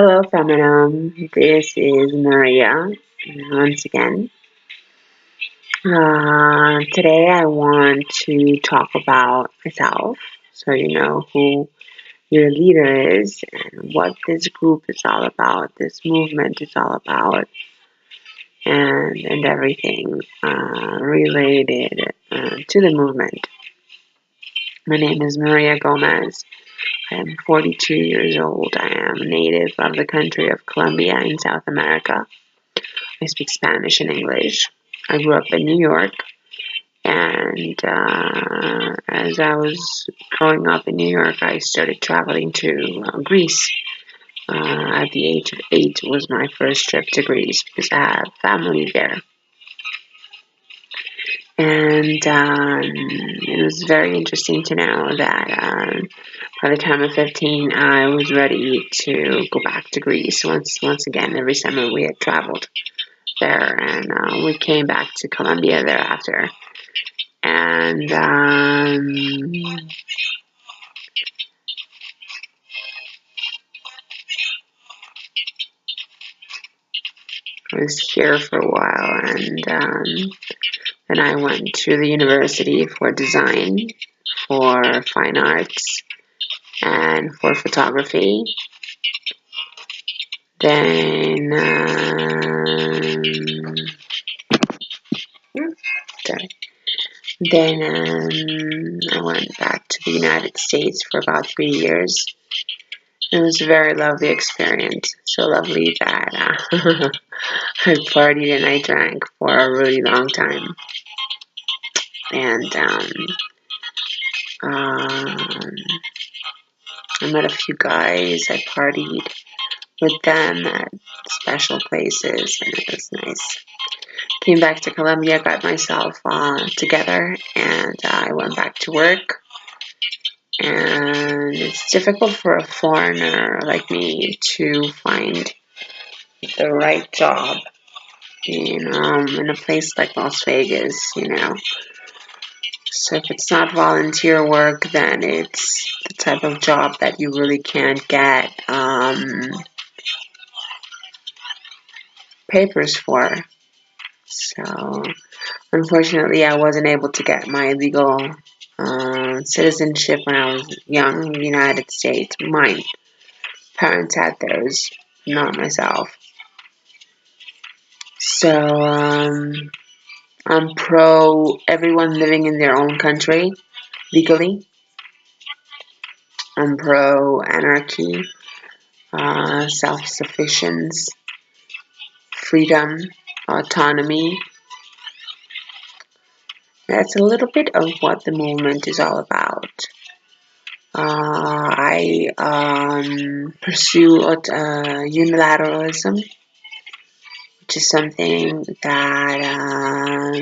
Hello, Feminine. This is Maria once again. Today, I want to talk about myself so you know who your leader is and what this group is all about, this movement is all about, and everything related to the movement. My name is Maria Gomez. I am 42 years old. I am a native of the country of Colombia in South America. I speak Spanish and English. I grew up in New York, and as I was growing up in New York, I started traveling to Greece. At the age of 8 was my first trip to Greece because I have family there. And it was very interesting to know that by the time of 15, I was ready to go back to Greece once again. Every summer we had traveled there, and we came back to Colombia thereafter. And I was here for a while, and then I went to the university for design, for fine arts, and for photography. Then, sorry. Then I went back to the United States for about 3 years. It was a very lovely experience. So lovely that I partied and I drank for a really long time. And um, I met a few guys. I partied with them at special places, and it was nice. Came back to Colombia, got myself together, and I went back to work. And it's difficult for a foreigner like me to find the right job in a place like Las Vegas. So if it's not volunteer work, then it's the type of job that you really can't get papers for. So unfortunately, I wasn't able to get my legal citizenship when I was young in the United States. My parents had theirs, not myself. So I'm pro everyone living in their own country legally. I'm pro anarchy, self-sufficiency, freedom, autonomy. That's a little bit of what the movement is all about. I pursue unilateralism, which is something that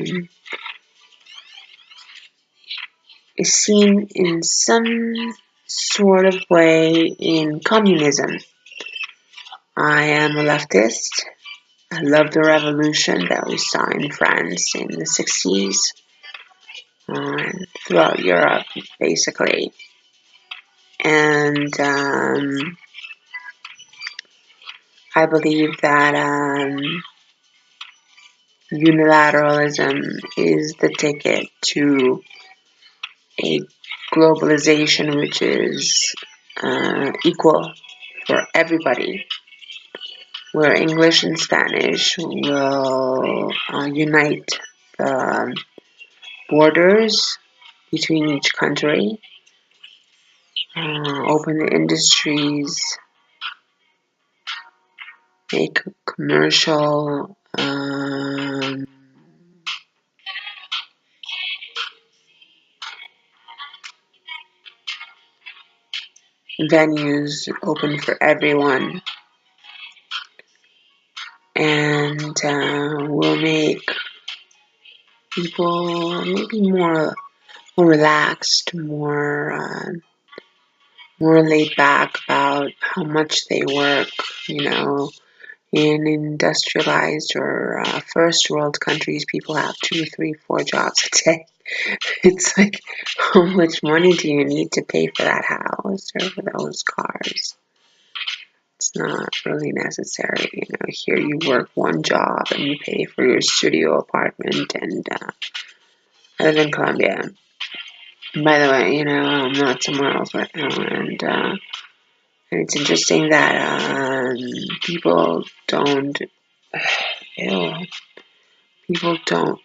is seen in some sort of way in communism. I am a leftist. I love the revolution that we saw in France in the 60s and throughout Europe, basically. And I believe that unilateralism is the ticket to a globalization which is equal for everybody, where English and Spanish will unite the borders between each country, open the industries, make commercial venues open for everyone, and will make people maybe more relaxed, more laid back about how much they work, in industrialized or first world countries, people have 2, 3, 4 jobs a day. It's like, how much money do you need to pay for that house or for those cars? It's not really necessary. You know, here you work one job and you pay for your studio apartment, and I live in Colombia. By the way, you know, I'm not somewhere else right now, and it's interesting that people don't, ew, people don't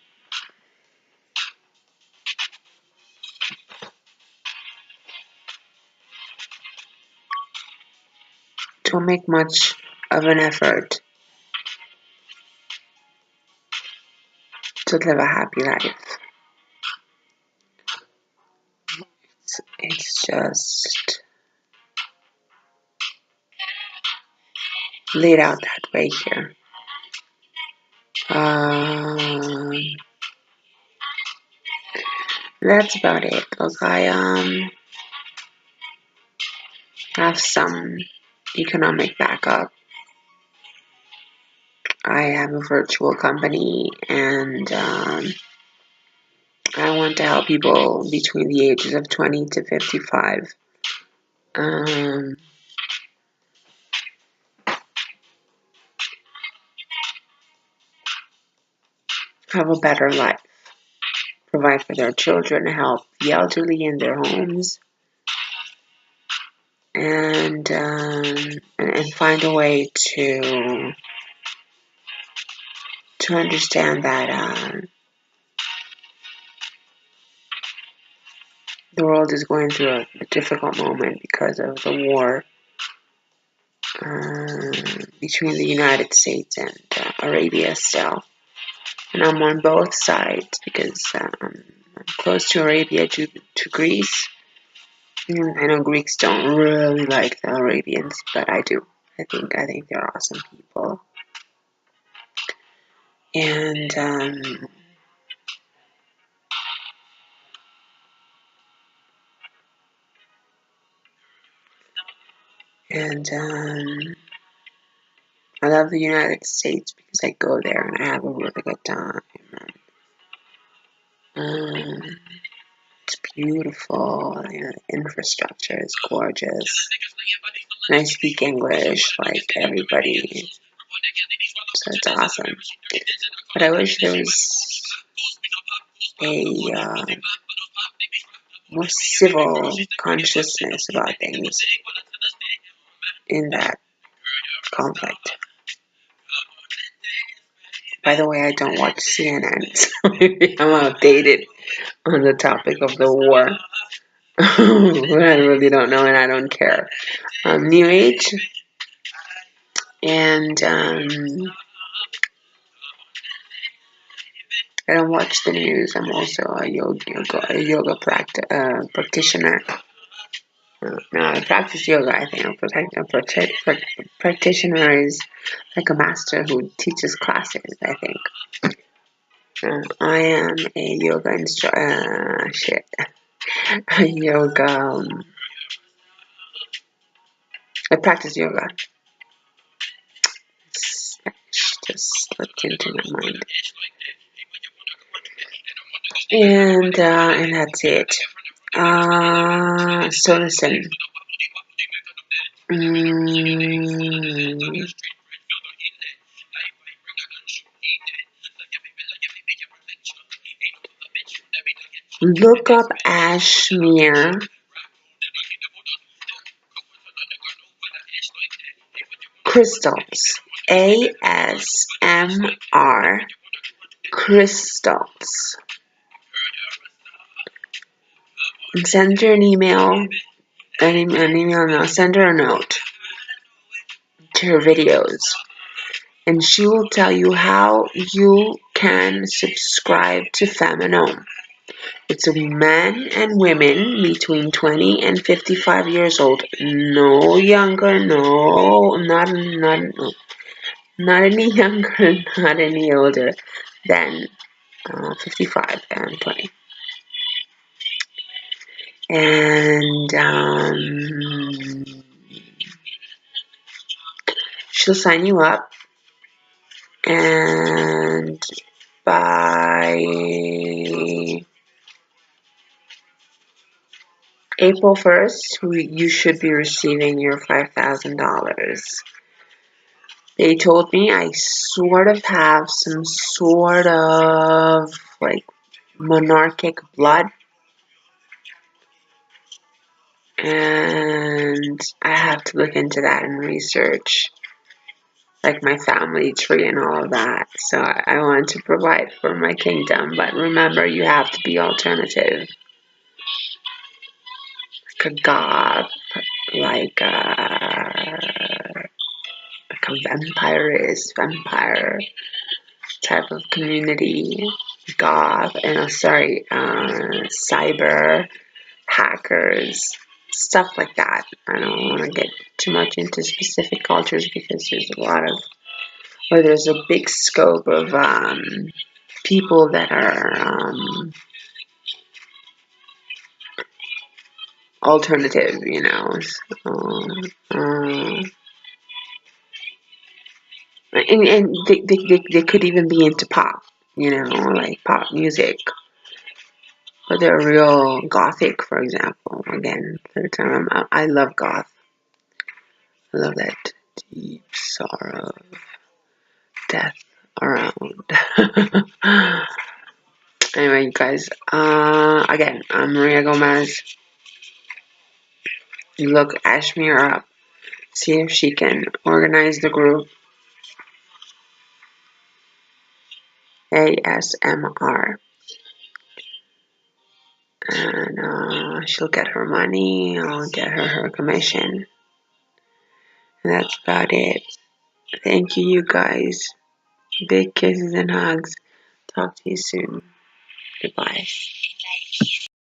make much of an effort to live a happy life. It's just laid out that way here. Um, that's about it. Look, I have some economic backup. I have a virtual company, and I want to help people between the ages of 20 to 55 um, have a better life, provide for their children, help the elderly in their homes, and find a way to understand that the world is going through a difficult moment because of the war between the United States and Arabia still. And I'm on both sides because I'm close to Arabia, to Greece. And I know Greeks don't really like the Arabians, but I do. I think they're awesome people. And and I love the United States because I go there and I have a really good time. Um, it's beautiful. You know, the infrastructure is gorgeous. And I speak English like everybody, so it's awesome. But I wish there was a more civil consciousness about things in that conflict. By the way, I don't watch CNN, so maybe I'm outdated on the topic of the war. But I really don't know, and I don't care. New Age, and I don't watch the news. I'm also a yoga practitioner. No, I practice yoga. I think practitioner is like a master who teaches classes. I think I am a yoga instructor. A yoga. I practice yoga. Spanish just slipped into my mind, and that's it. So listen. Look up Ashmere crystals. ASMR crystals. And send her an email. Send her a note to her videos. And she will tell you how you can subscribe to Feminome. It's men and women between 20 and 55 years old. No younger, not any younger, not any older than 55 and 20. And she'll sign you up, and by April 1st, you should be receiving your $5,000. They told me I sort of have some sort of like monarchic blood, and I have to look into that and research like my family tree and all of that. So I want to provide for my kingdom, but remember, you have to be alternative, like a goth, like a vampire type of community, goth, and cyber hackers, stuff like that. I don't want to get too much into specific cultures because there's a big scope of people that are alternative, So, and they could even be into pop, like pop music. But they're real gothic, for example. Again, third time, I love goth. I love that deep sorrow, death around. Anyway, you guys, again, I'm Maria Gomez. Look Ashmere up. See if she can organize the group. ASMR. And she'll get her money. I'll get her commission. And that's about it. Thank you, you guys. Big kisses and hugs. Talk to you soon. Goodbye.